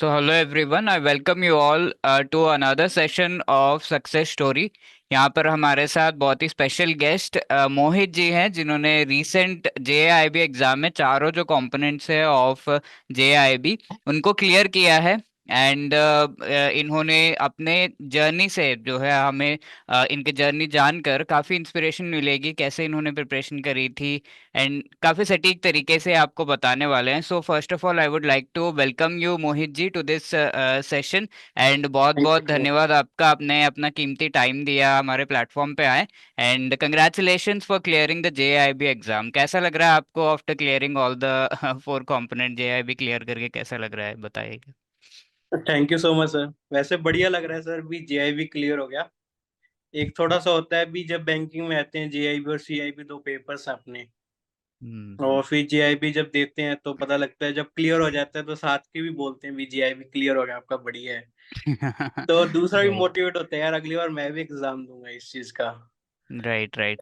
So, hello everyone, I welcome you all to another session of Success Story. यहाँ पर हमारे साथ बहुत ही स्पेशल गेस्ट मोहित जी हैं, जिन्होंने रीसेंट जेआईबी एग्जाम में चारों जो कंपोनेंट्स है ऑफ जेआईबी उनको क्लियर किया है। एंड इन्होंने अपने जर्नी से जो है हमें इनके जर्नी जानकर काफ़ी इंस्पिरेशन मिलेगी, कैसे इन्होंने प्रिपरेशन करी थी एंड काफी सटीक तरीके से आपको बताने वाले हैं। So first of all I would like to welcome you Mohit ji to this session. And बहुत थैंक बहुत यू। धन्यवाद आपका, आपने अपना कीमती टाइम दिया हमारे प्लेटफॉर्म पे आए। And congratulations for clearing the JIB exam. कैसा लग रहा है आपको after clearing all the four component? JIB clear करके कैसा लग रहा है, बताइएगा। Thank you so much sir. वैसे बढ़िया लग रहा है सर, भी जेआईबी क्लियर हो गया। एक थोड़ा सा होता है भी, जब बैंकिंग में आते हैं जेआईबी और सीआईबी दो पेपर्स अपने, हम्म। और फिर जेआईबी जब देते हैं तो पता लगता है, जब क्लियर हो जाता है तो साथ के भी बोलते हैं भी जेआईबी क्लियर हो गया आपका, बढ़िया है। तो दूसरा भी राइट, मोटिवेट होता है, यार अगली बार मैं भी एग्जाम दूंगा इस चीज का। Right, right.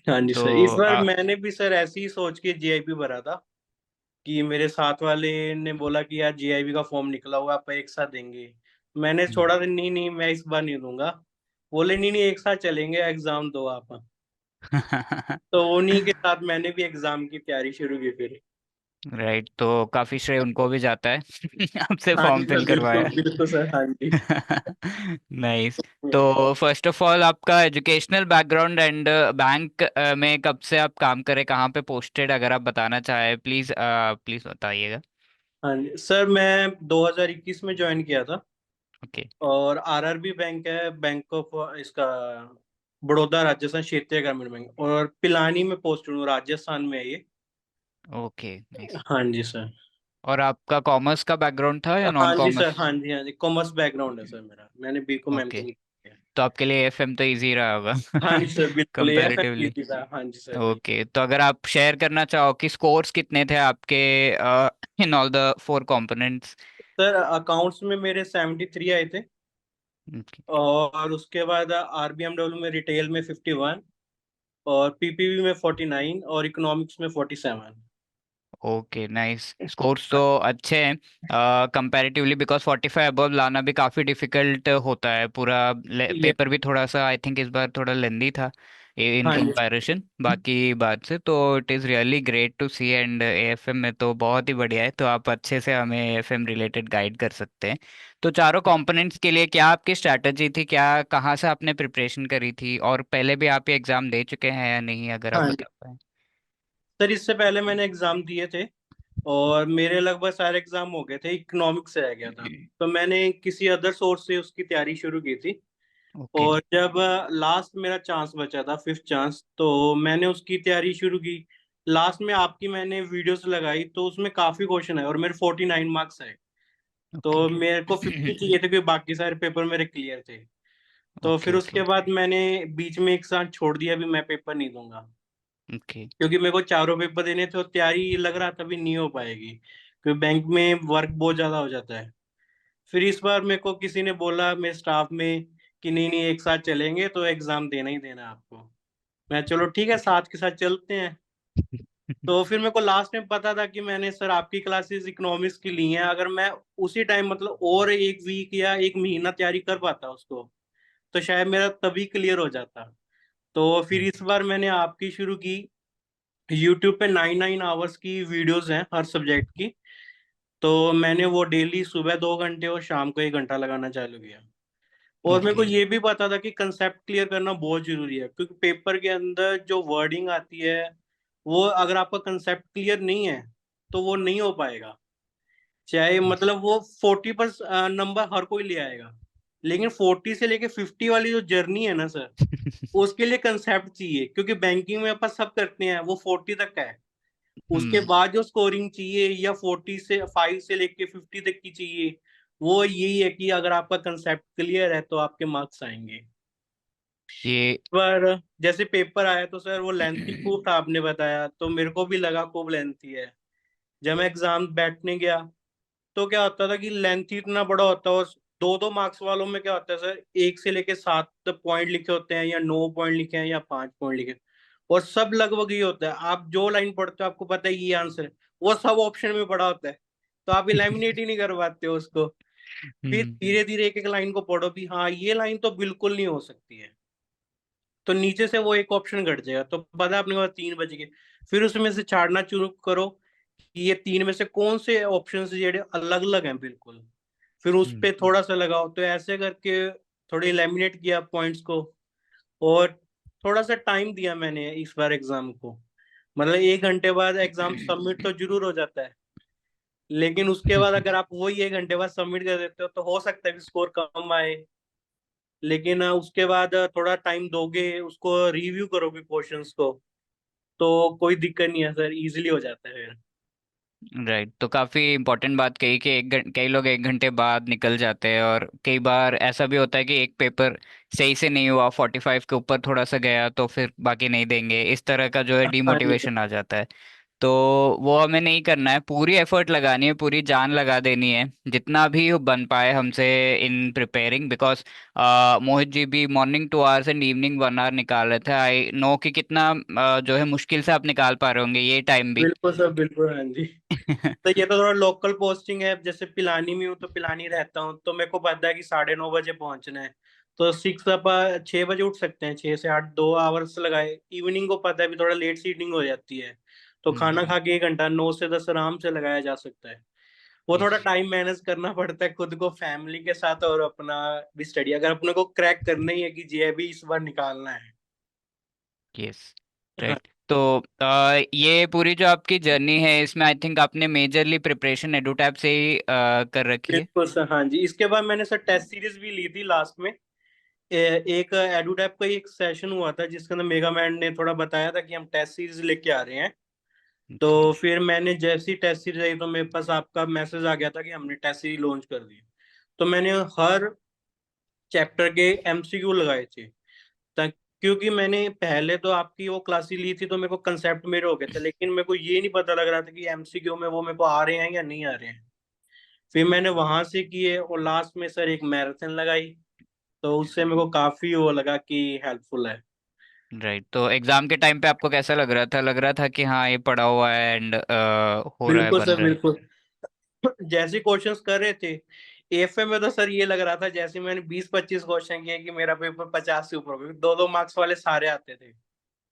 हाँ जी तो सर, इस बार मैंने भी सर ऐसे ही सोच के जेआईबी भरा था कि मेरे साथ वाले ने बोला कि यार जीआईबी का फॉर्म निकला हुआ, आप एक साथ देंगे। मैंने छोड़ा था, नहीं नहीं मैं इस बार नहीं दूंगा। बोले नहीं नहीं एक साथ चलेंगे, एग्जाम दो आप। तो उन्हीं के साथ मैंने भी एग्जाम की तैयारी शुरू की फिर। राइट, तो काफी श्रेय उनको भी जाता है आपसे हाँ जी फॉर्म सर, फिल बिल्कुल करवाया। बिल्कुल सर, हाँ जी। नाइस। तो फर्स्ट ऑफ ऑल आपका एजुकेशनल बैकग्राउंड एंड बैंक में कब से आप काम करें, कहाँ पे पोस्टेड, अगर आप बताना चाहें प्लीज प्लीज बताइएगा। हाँ जी सर, मैं 2021 में ज्वाइन किया था। ओके। और आरआरबी बैंक है, बैंक ऑफ इसका बड़ौदा राजस्थान क्षेत्रीय ग्रामीण बैंक, और पिलानी में पोस्टेड हूँ, राजस्थान में है ये। Okay, nice. हाँ जी सर। और आपका कॉमर्स का बैकग्राउंड था या नॉन हाँ जी सर, कॉमर्स? हाँ जी हाँ जी, कॉमर्स बैकग्राउंड है सर मेरा, मैंने बीकॉम ओके, एमकॉम किया है। तो आपके लिए एफएम तो इजी रहा होगा हाँ जी सर, बिल्कुल ये एफएम कंपैरेटिवली। था, हाँ जी सर बिल्कुल। ओके, तो अगर आप शेयर करना चाहो कि स्कोर्स कितने थे आपके in all the four components. Sir accounts में मेरे 73 आए थे। और उसके बाद आरबीएमडब्ल्यू में रिटेल में 51, और पीपीबी में 49, और इकोनॉमिक्स में 47। Okay, nice. स्कोर्स तो अच्छे हैं कंपैरेटिवली, बिकॉज 45 अबव लाना भी काफ़ी डिफिकल्ट होता है। पूरा ये पेपर भी थोड़ा सा आई थिंक इस बार थोड़ा लेंदी था इन हाँ जी। कंपैरिजन बाकी बात से। तो it is really great to see. And AFM में तो बहुत ही बढ़िया है, तो आप अच्छे से हमें एएफएम रिलेटेड गाइड कर सकते हैं। तो चारों कंपोनेंट्स के लिए क्या आपकी स्ट्रैटेजी थी, क्या कहाँ से आपने प्रिपरेशन करी थी, और पहले भी आप ये एग्ज़ाम दे चुके हैं या नहीं, अगर आप हाँ जी बता पाए। सर, इससे पहले मैंने एग्जाम दिए थे, और मेरे लगभग सारे एग्जाम हो गए थे, इकोनॉमिक्स से रह गया था। तो मैंने किसी अदर सोर्स से उसकी तैयारी शुरू की थी। ओके। और जब लास्ट मेरा चांस बचा था, फिफ्थ चांस, तो मैंने उसकी तैयारी शुरू की। लास्ट में आपकी मैंने वीडियोस लगाई, तो उसमें काफी क्वेश्चन है और मेरे 49 मार्क्स आए। ओके। तो मेरे को 50 चाहिए थे, क्योंकि बाकी सारे पेपर मेरे क्लियर थे। तो ओके। फिर ओके। उसके बाद मैंने बीच में एक साथ छोड़ दिया, भी मैं पेपर नहीं दूंगा। ओके। क्योंकि मेरे को चारों पेपर देने थे, और तैयारी लग रहा था भी नहीं हो पाएगी, क्योंकि बैंक में वर्क बहुत ज्यादा हो जाता है। फिर इस बार मेरे को किसी ने बोला मेरे स्टाफ में कि नहीं नहीं एक साथ चलेंगे, तो एग्जाम देना ही देना है आपको। मैं चलो ठीक है, साथ के साथ चलते हैं। तो फिर मेरे को लास्ट में पता था कि मैंने सर आपकी क्लासेस इकोनॉमिक्स की ली हैं, अगर मैं उसी टाइम मतलब और एक वीक या एक महीना तैयारी कर पाता उसको, तो शायद मेरा तभी क्लियर हो जाता। तो फिर इस बार मैंने आपकी शुरू की। यूट्यूब पे 9 9 आवर्स की वीडियोस हैं हर सब्जेक्ट की। तो मैंने वो डेली सुबह 2 घंटे और शाम को 1 घंटा लगाना चालू किया। और मेरे को ओके। ये भी पता था कि कंसेप्ट क्लियर करना बहुत जरूरी है, क्योंकि पेपर के अंदर जो वर्डिंग आती है, वो अगर आपका कंसेप्ट क्लियर नहीं है तो वो नहीं हो पाएगा। चाहे मतलब वो 40 पर नंबर हर कोई ले आएगा, लेकिन 40 से लेके 50 वाली जो जर्नी है ना सर, उसके लिए कंसेप्ट चाहिए। क्योंकि बैंकिंग में अपन सब करते हैं, वो 40 तक का है। उसके हम्म। बाद जो स्कोरिंग चाहिए, या 45 से लेके 50 तक की चाहिए, वो यही है कि अगर आपका कंसेप्ट क्लियर है तो आपके मार्क्स आएंगे। ये पर जैसे पेपर आया तो सर वो लेंथी खूब था, आपने बताया तो मेरे को भी लगा खूब लेंथी है। जब मैं एग्जाम बैठने गया, तो क्या होता था कि लेंथ इतना बड़ा होता है, और 2 2 मार्क्स वालों में क्या होता है सर, 1 से लेके 7 पॉइंट लिखे होते हैं, या 9 पॉइंट लिखे हैं, या 5 पॉइंट लिखे हैं। और सब लगभग ये होता है, आप जो लाइन पढ़ते हो आपको पता है ये आंसर है, वो सब ऑप्शन में पड़ा होता है। तो आप इलेमिनेट ही नहीं कर पाते हो उसको। फिर हम्म। धीरे धीरे एक एक लाइन को पढ़ो भी, हाँ ये लाइन तो बिल्कुल नहीं हो सकती है। तो नीचे से वो एक ऑप्शन घट जाएगा, तो पता है अपने पास 3 बच गए। फिर उसमें से छाड़ना शुरू करो कि ये 3 में से कौन से ऑप्शन जेडे अलग अलग हैं बिल्कुल। फिर उस हम्म। पे थोड़ा सा लगाओ, तो ऐसे करके थोड़े इलेमिनेट किया पॉइंट्स को। और थोड़ा सा टाइम दिया मैंने इस बार एग्जाम को, मतलब 1 घंटे बाद एग्जाम सबमिट तो जरूर हो जाता है। लेकिन उसके बाद अगर आप वही 1 घंटे बाद सबमिट कर देते हो तो हो सकता है कि स्कोर कम आए। लेकिन उसके बाद थोड़ा टाइम दोगे, उसको रिव्यू करोगे क्वेश्चंस को, तो कोई दिक्कत नहीं है सर, इजीली हो जाता है फिर। राइट, तो काफी इंपॉर्टेंट बात कही कि कई लोग 1 घंटे बाद निकल जाते हैं, और कई बार ऐसा भी होता है कि एक पेपर सही से नहीं हुआ, 45 के ऊपर थोड़ा सा गया तो फिर बाकी नहीं देंगे, इस तरह का जो है हाँ जी सर। डिमोटिवेशन आ जाता है। तो वो हमें नहीं करना है, पूरी एफर्ट लगानी है, पूरी जान लगा देनी है, जितना भी बन पाए हमसे in preparing. Because Mohit ji भी morning 2 hours and evening 1 hour निकाल रहे थे। आई नो कि कितना जो है मुश्किल से आप निकाल पा रहे होंगे ये टाइम भी। बिल्कुल सर, बिल्कुल, हाँ जी। तो ये तो थोड़ा लोकल पोस्टिंग है, जैसे पिलानी में हूँ तो पिलानी रहता हूँ, तो मेरे को पता है कि 9:30 बजे पहुंचना है। तो 6 बजे उठ सकते हैं, 6 से 8, 2 आवर्स लगाए। इवनिंग को पता है भी थोड़ा लेट सीटिंग हो जाती है, तो खाना हम्म। खा के 1 घंटा 9 से 10 आराम से लगाया जा सकता है। वो थोड़ा यस। टाइम मैनेज करना पड़ता है खुद को, फैमिली के साथ, और अपना भी स्टडी अगर अपने को क्रैक करना ही है कि जी अभी इस बार निकालना है। यस। हाँ, राइट। तो ये पूरी जो आपकी जर्नी है, इसमें आई थिंक आपने मेजरली प्रिपरेशन एडुटैप से ही कर रखी है। बिल्कुल सर, हाँ जी। इसके बाद मैंने सर टेस्ट सीरीज भी ली थी लास्ट में। एक एडुटैप का ही एक सेशन हुआ था जिसके अंदर मेगा मैन ने थोड़ा बताया था कि हम टेस्ट सीरीज लेके आ रहे हैं। ओके। तो फिर मैंने जैसी टेस्ट सीरीज आई तो मेरे पास आपका मैसेज आ गया था कि हमने टेस्ट सीरीज लॉन्च कर दी। तो मैंने हर चैप्टर के एमसीक्यू लगाए थे, क्योंकि मैंने पहले तो आपकी वो क्लासेस ली थी तो मेरे को कंसेप्ट मेरे हो गए थे, लेकिन मेरे को ये नहीं पता लग रहा था कि एमसीक्यू में वो मेरे को आ रहे हैं या नहीं आ रहे हैं। फिर मैंने वहां से किए और लास्ट में सर एक मैराथन लगाई, तो उससे मेरे को काफी वो लगा कि हेल्पफुल है। राइट, तो एग्जाम के टाइम पे आपको कैसा लग रहा था? लग रहा था कि हाँ ये पढ़ा हुआ है एंड हो रहा है, बिल्कुल बन सर, रहा है? बिल्कुल। जैसे क्वेश्चंस कर रहे थे एफए में, तो सर ये लग रहा था जैसे मैंने 20-25 क्वेश्चन किए कि मेरा पेपर 50 से ऊपर हो गया। 2-2 मार्क्स वाले सारे आते थे।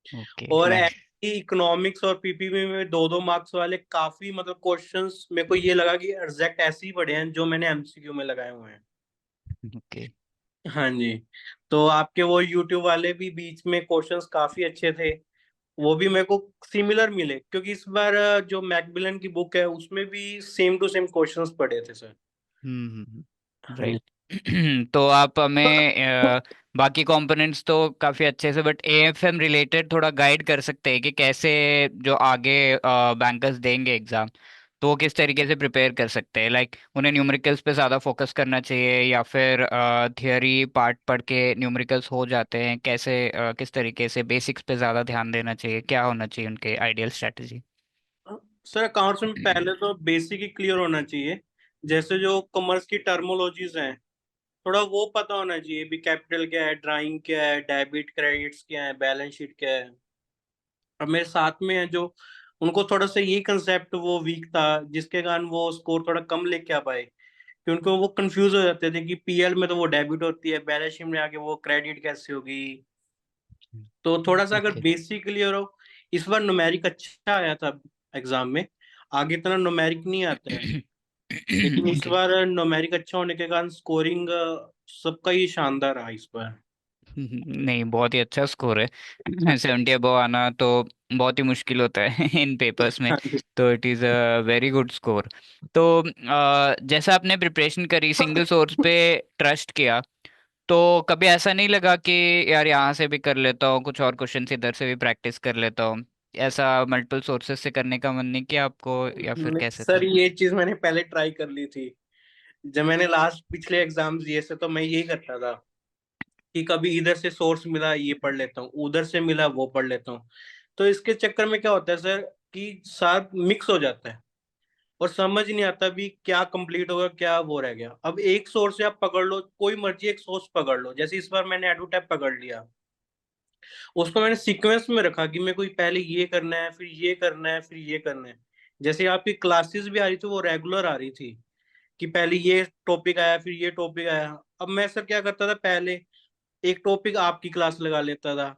ओके। और मैं इकोनॉमिक्स और पीपीबी में 2-2 मार्क्स वाले काफी, मतलब क्वेश्चंस मेरे को ये लगा कि एग्जैक्ट ऐसे ही पड़े हैं जो मैंने एमसीक्यू में लगाए हुए हैं। ओके। हाँ जी। तो आपके वो यूट्यूब वाले भी बीच में क्वेश्चंस काफी अच्छे थे, वो भी मेरे को सिमिलर मिले, क्योंकि इस बार जो मैकमिलन की बुक है उसमें भी सेम टू सेम क्वेश्चंस पड़े थे सर। हाँ जी। राइट। तो आप हमें बाकी कंपोनेंट्स तो काफ़ी अच्छे से, बट एएफएम रिलेटेड थोड़ा गाइड कर सकते हैं कि कैसे जो आगे बैंकर्स देंगे एग्जाम, तो वो किस तरीके से प्रिपेयर कर सकते हैं? लाइक उन्हें न्यूमेरिकल्स पे ज़्यादा फोकस करना चाहिए, या फिर थियोरी पार्ट पढ़ के न्यूमेरिकल्स हो जाते हैं? कैसे किस तरीके से बेसिक्स पे ज़्यादा ध्यान देना चाहिए? क्या होना चाहिए उनके आइडियल स्ट्रेटजी? सर अकाउंट्स में पहले तो बेसिक ही क्लियर होना चाहिए। जैसे जो कॉमर्स की टर्मोलॉजीज हैं, थोड़ा वो पता होना चाहिए भी, कैपिटल क्या है, ड्राइंग क्या है, डेबिट क्रेडिट्स क्या है, बैलेंस शीट क्या है। अब मेरे साथ में है जो, उनको थोड़ा सा ये कंसेप्ट वो वीक था, जिसके कारण वो स्कोर थोड़ा कम लेके आ पाए, कि उनको वो कंफ्यूज हो जाते थे कि पीएल में तो वो डेबिट होती है, बैलेंस शीट में आके वो क्रेडिट कैसे होगी। तो थोड़ा सा अगर ओके। बेसिक क्लियर हो। इस बार न्यूमेरिक अच्छा आया था एग्जाम में, आगे इतना न्यूमेरिक नहीं आता है। लेकिन इस ओके। बार न्यूमेरिक अच्छा होने के कारण स्कोरिंग सबका ही शानदार रहा इस बार। नहीं, बहुत ही अच्छा स्कोर है। 70 अबव आना तो बहुत ही मुश्किल होता है इन पेपर्स में। हाँ जी। तो it is a very good score. तो जैसा आपने प्रिपरेशन करी, सिंगल सोर्स पे ट्रस्ट किया, तो कभी ऐसा नहीं लगा कि यार यहाँ से भी कर लेता हूँ कुछ और क्वेश्चन, इधर से भी प्रैक्टिस कर लेता हूँ? ऐसा मल्टीपल सोर्सेज से करने का मन नहीं किया आपको, या फिर कैसे सर था? ये चीज मैंने पहले ट्राई कर ली थी। जब मैंने लास्ट पिछले एग्जाम्स दिए थे तो मैं यही करता था कि कभी इधर से सोर्स मिला ये पढ़ लेता हूँ, उधर से मिला वो पढ़ लेता हूँ। तो इसके चक्कर में क्या होता है सर कि साथ मिक्स हो जाता है, और समझ नहीं आता भी क्या कंप्लीट होगा क्या वो रह गया। अब एक सोर्स से आप पकड़ लो, कोई मर्जी एक सोर्स पकड़ लो, जैसे इस बार मैंने एडुटैप पकड़ लिया, उसको मैंने सीक्वेंस में रखा कि मेरे को पहले ये करना है, फिर ये करना है, फिर ये करना है। जैसे आपकी क्लासेस भी आ रही थी वो रेगुलर आ रही थी, कि पहले ये टॉपिक आया फिर ये टॉपिक आया। अब मैं सर क्या करता था, पहले एक टॉपिक आपकी क्लास लगा लेता था,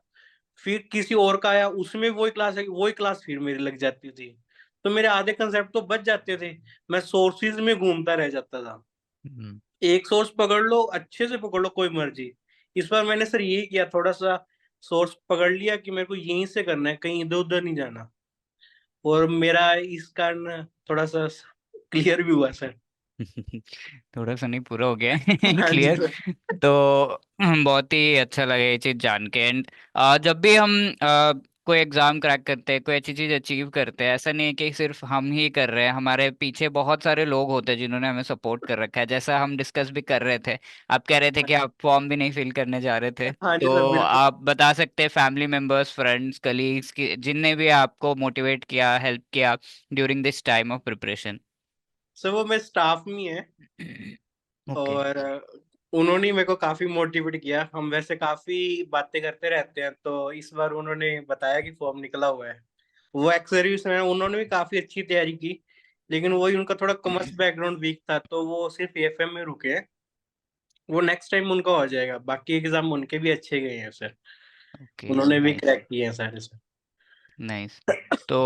फिर किसी और का आया उसमें वही क्लास फिर मेरी लग जाती थी। तो मेरे आधे कंसेप्ट तो बच जाते थे, मैं सोर्सेज में घूमता रह जाता था। हम्म। एक सोर्स पकड़ लो, अच्छे से पकड़ लो, कोई मर्जी। इस बार मैंने सर यही किया, थोड़ा सा सोर्स पकड़ लिया कि मेरे को यहीं से करना है, कहीं इधर उधर नहीं जाना। और मेरा इस कारण थोड़ा सा क्लियर भी हुआ सर। थोड़ा सा नहीं, पूरा हो गया है हाँ जी क्लियर। सर। तो बहुत ही अच्छा लगा ये चीज जान के। एंड जब भी हम कोई एग्जाम क्रैक करते हैं, कोई अच्छी चीज अचीव करते हैं, ऐसा नहीं है कि सिर्फ हम ही कर रहे हैं, हमारे पीछे बहुत सारे लोग होते हैं जिन्होंने हमें सपोर्ट कर रखा है। जैसा हम डिस्कस भी कर रहे थे, आप कह रहे थे कि आप फॉर्म भी नहीं फिल करने जा रहे थे, हाँ जी सर तो बिल्कुल। आप बता सकते हैं फैमिली मेंबर्स, फ्रेंड्स, कलीग्स की जिनने भी आपको मोटिवेट किया, हेल्प किया during this time of preparation. Sir वो मेरे स्टाफ में ही है, ओके। और उन्होंने ही मेरे को काफी मोटिवेट किया। हम वैसे काफी बातें करते रहते हैं, तो इस बार उन्होंने बताया कि फॉर्म निकला हुआ है। वो एक्सर्विस में उन्होंने भी काफी अच्छी तैयारी की, लेकिन वही उनका थोड़ा कॉमर्स बैकग्राउंड वीक था, तो वो सिर्फ एफएम में रुके हैं। वो नेक्स्ट टाइम उनका हो जाएगा, बाकी एग्जाम उनके भी अच्छे गए हैं सर। ओके। उन्होंने भी नाइस। क्रैक किए हैं सारे सर। नाइस। तो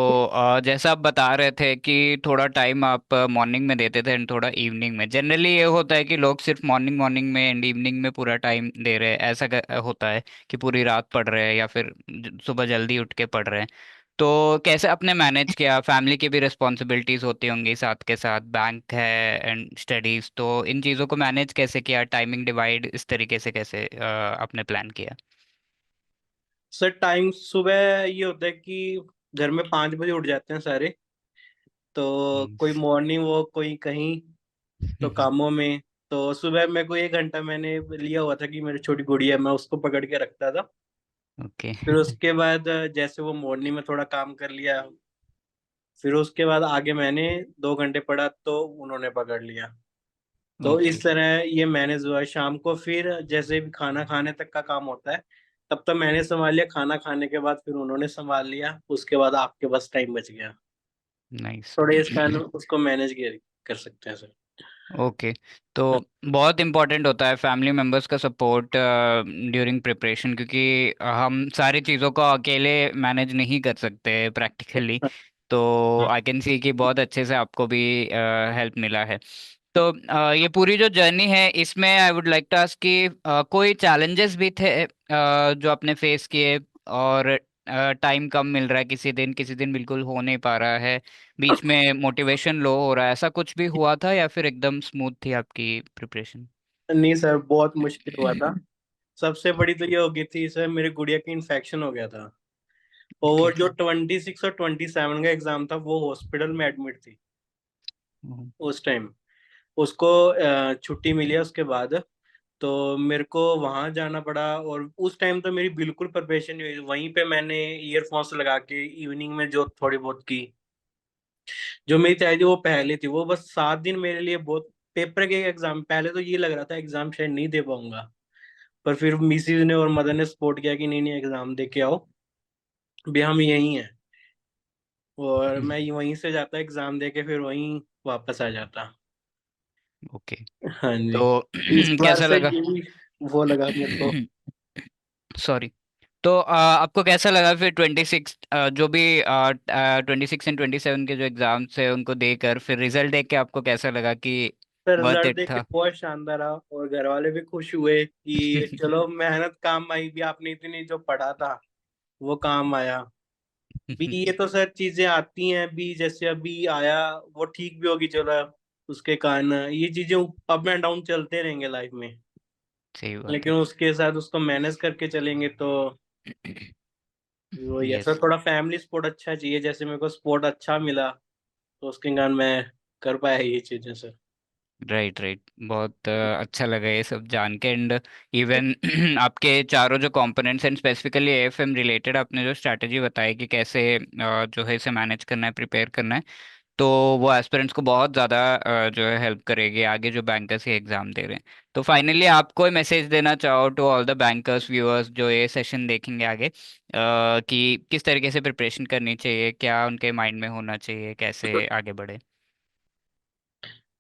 जैसा आप बता रहे थे कि थोड़ा टाइम आप मॉर्निंग में देते थे एंड थोड़ा इवनिंग में, जनरली ये होता है कि लोग सिर्फ मॉर्निंग मॉर्निंग में एंड इवनिंग में पूरा टाइम दे रहे हैं, ऐसा होता है कि पूरी रात पढ़ रहे हैं या फिर सुबह जल्दी उठ के पढ़ रहे हैं। तो कैसे आपने मैनेज किया? फैमिली की भी रिस्पॉन्सिबिलिटीज होती होंगी साथ के साथ, बैंक है एंड स्टडीज, तो इन चीज़ों को मैनेज कैसे किया? टाइमिंग डिवाइड इस तरीके से कैसे आपने प्लान किया? सर टाइम सुबह ये होता है कि घर में 5 बजे उठ जाते हैं सारे, तो कोई मॉर्निंग वॉक, कोई कहीं, तो कामों में। तो सुबह मेरे को 1 घंटा मैंने लिया हुआ था कि मेरी छोटी गुड़िया है, मैं उसको पकड़ के रखता था। ओके। फिर उसके बाद जैसे वो मॉर्निंग में थोड़ा काम कर लिया, फिर उसके बाद आगे मैंने 2 घंटे पढ़ा तो उन्होंने पकड़ लिया। तो ओके। इस तरह ये मैनेज हुआ। शाम को फिर जैसे भी खाना खाने तक का काम होता है, तब तक मैंने संभाल लिया, खाना खाने के बाद फिर उन्होंने संभाल लिया, उसके बाद आपके पास टाइम बच गया। नाइस। थोड़े इस कारण उसको मैनेज कर सकते हैं सर। ओके। तो बहुत इम्पोर्टेंट होता है फैमिली मेम्बर्स का सपोर्ट ड्यूरिंग प्रिपरेशन, क्योंकि हम सारी चीज़ों को अकेले मैनेज नहीं कर सकते प्रैक्टिकली। तो आई कैन सी कि बहुत अच्छे से आपको भी हेल्प मिला है। तो ये पूरी जो जर्नी है इसमें I would like to ask कि कोई चैलेंजेस भी थे जो आपने फेस किए, और टाइम कम मिल रहा है, किसी दिन बिल्कुल हो नहीं पा रहा है, बीच में मोटिवेशन लो हो रहा है, ऐसा कुछ भी हुआ था या फिर एकदम स्मूथ थी आपकी प्रिपरेशन? नहीं सर, बहुत मुश्किल हुआ था। सबसे बड़ी तो ये हो गई थी सर, मेरी गुड़िया की इन्फेक्शन हो गया था। और वो ओके। जो 26 और 27 का एग्जाम था, वो हॉस्पिटल में एडमिट थी उस टाइम। उसको छुट्टी मिली है उसके बाद, तो मेरे को वहां जाना पड़ा। और उस टाइम तो मेरी बिल्कुल प्रिपरेशन नहीं हुई, वहीं पे मैंने ईयरफोन्स लगा के इवनिंग में जो थोड़ी बहुत की। जो मेरी तैयारी थी वो पहले थी, वो बस 7 दिन मेरे लिए बहुत। पेपर के एग्जाम पहले तो ये लग रहा था एग्जाम शायद नहीं दे पाऊंगा, पर फिर मिसिज ने और मदर ने सपोर्ट किया कि नहीं नहीं एग्जाम दे के आओ, भी हम यहीं हैं। और मैं वहीं से जाता एग्जाम दे के, फिर वहीं वापस आ जाता। ओके। हाँ जी। तो इस बार कैसा से लगा? ये भी वो लगा मेरे को। सॉरी। तो आपको कैसा लगा फिर 26, जो भी 26 एंड 27 के जो एग्जाम्स है उनको देकर, फिर रिजल्ट देख के आपको कैसा लगा कि सर वर्थ रिजल्ट इट देख के था? बहुत शानदार रहा, और घर वाले भी खुश हुए कि चलो मेहनत काम आई, भी आपने इतनी जो पढ़ा था वो काम आया। भी ये तो सर चीजें आती हैं, भी जैसे अभी आया वो ठीक भी होगी चलो, उसके कारण ये चीजें अप एंड डाउन चलते रहेंगे लाइफ में। सही बात लेकिन है। उसके साथ उसको मैनेज करके चलेंगे तो वो ये यस। सर, थोड़ा फैमिली सपोर्ट अच्छा चाहिए। जैसे मेरे को सपोर्ट अच्छा मिला, तो उसके कारण मैं कर पाया ये चीजें सर। Right, right. बहुत अच्छा लगा ये सब जान के। एंड इवन आपके चारों जो components and specifically AFM related आपने जो स्ट्रैटेजी बताई कि कैसे जो है इसे मैनेज करना है, प्रिपेयर करना है, तो वो एस्पिरेंट्स को बहुत ज़्यादा जो है हेल्प करेगी आगे जो बैंकर्स के एग्ज़ाम दे रहे हैं। तो फाइनली आप कोई मैसेज देना चाहो to all the bankers viewers जो ये सेशन देखेंगे आगे, कि किस तरीके से प्रिपरेशन करनी चाहिए, क्या उनके माइंड में होना चाहिए, कैसे आगे बढ़े?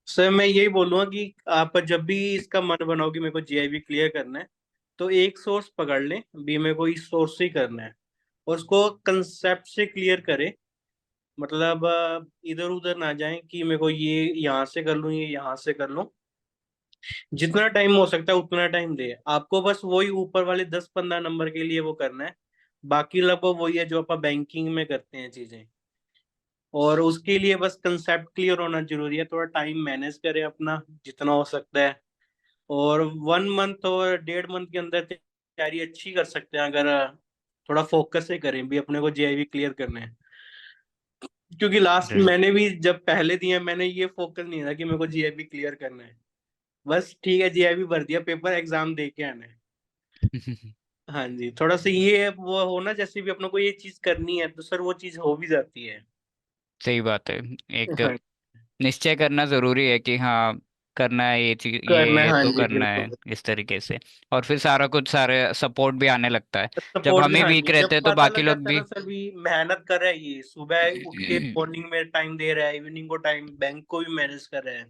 सर मैं यही बोलूंगा कि आप जब भी इसका मन बनाओ कि मेरे को जीआईबी क्लियर करना है, तो एक सोर्स पकड़ लें, भी मेरे को इस सोर्स से ही करना है, और उसको कंसेप्ट से क्लियर करें। मतलब इधर उधर ना जाएं कि मेरे को ये यहाँ से कर लूँ, ये यहाँ से कर लूँ। जितना टाइम हो सकता है उतना टाइम दे आपको, बस वही ऊपर वाले 10-15 नंबर के लिए वो करना है। बाकी लगभग वही है जो आप बैंकिंग में करते हैं चीजें। और उसके लिए बस कंसेप्ट क्लियर होना जरूरी है, थोड़ा टाइम मैनेज करें अपना जितना हो सकता है। और 1 मंथ और 1.5 मंथ के अंदर तैयारी अच्छी कर सकते हैं, अगर थोड़ा फोकस से करें भी अपने को जीआईबी क्लियर करना है। क्योंकि लास्ट राइट। मैंने भी जब पहले दिया, मैंने ये फोकस नहीं था कि मेरे को जीआईबी क्लियर करना है। बस ठीक है, जीआईबी भर दिया, पेपर एग्जाम दे के आना है। हाँ जी, थोड़ा सा ये है, वो होना जैसे भी अपने को ये चीज करनी है तो सर वो चीज हो भी जाती है। सही बात है। एक हाँ, निश्चय करना जरूरी है कि हाँ करना है ये चीज, करना है, ये हाँ तो जी करना है बिल्कुल। इस तरीके से। और फिर सारा कुछ सारे सपोर्ट भी आने लगता है। जब सपोर्ट हम भी, ही हाँ वीक जी, जब रहते हैं तो पता बाकी लग लोग जाता है ना भी। सर भी मेहनत कर रहा है, ये सुबह उठ के मॉर्निंग में टाइम दे रहा है, इवनिंग को टाइम, बैंक को भी मैनेज कर रहा है,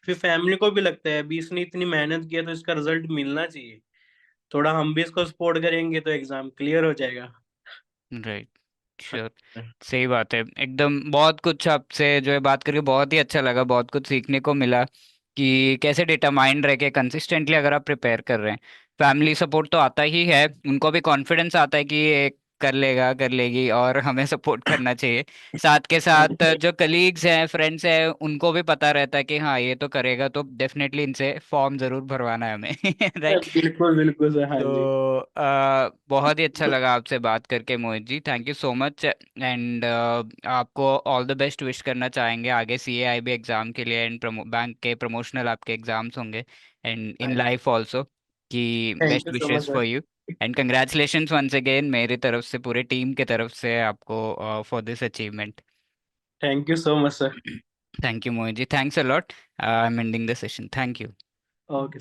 फिर फैमिली को भी लगता है अभी इसने इतनी मेहनत किया तो इसका रिजल्ट मिलना चाहिए। थोड़ा हम भी इसको सपोर्ट करेंगे तो एग्जाम क्लियर हो जाएगा। राइट। श्योर। सही बात है एकदम। बहुत कुछ आपसे जो है बात करके बहुत ही अच्छा लगा, बहुत कुछ सीखने को मिला कि कैसे डिटरमाइंड रह के कंसिस्टेंटली अगर आप प्रिपेयर कर रहे हैं। फैमिली सपोर्ट तो आता ही है, उनको भी कॉन्फिडेंस आता है कि ये कर लेगा कर लेगी, और हमें सपोर्ट करना चाहिए। साथ के साथ जो कलीग्स हैं, फ्रेंड्स हैं, उनको भी पता रहता है कि हाँ ये तो करेगा, तो डेफिनेटली इनसे फॉर्म जरूर भरवाना है हमें। राइट। बिल्कुल बिल्कुल सर, हाँ तो जी। बहुत ही अच्छा लगा आपसे बात करके Mohit ji, thank you so much. And आपको ऑल द बेस्ट विश करना चाहेंगे आगे CAIB एग्ज़ाम के लिए, एंड बैंक के प्रमोशनल आपके एग्ज़ाम्स होंगे, एंड इन लाइफ ऑल्सो, कि thank best you so much wishes sir. For you. And congratulations once again मेरी तरफ से, पूरे टीम के तरफ से आपको for this achievement. Thank you so much sir. Thank you Mohit ji, thanks a lot. I am ending the session, thank you. Okay.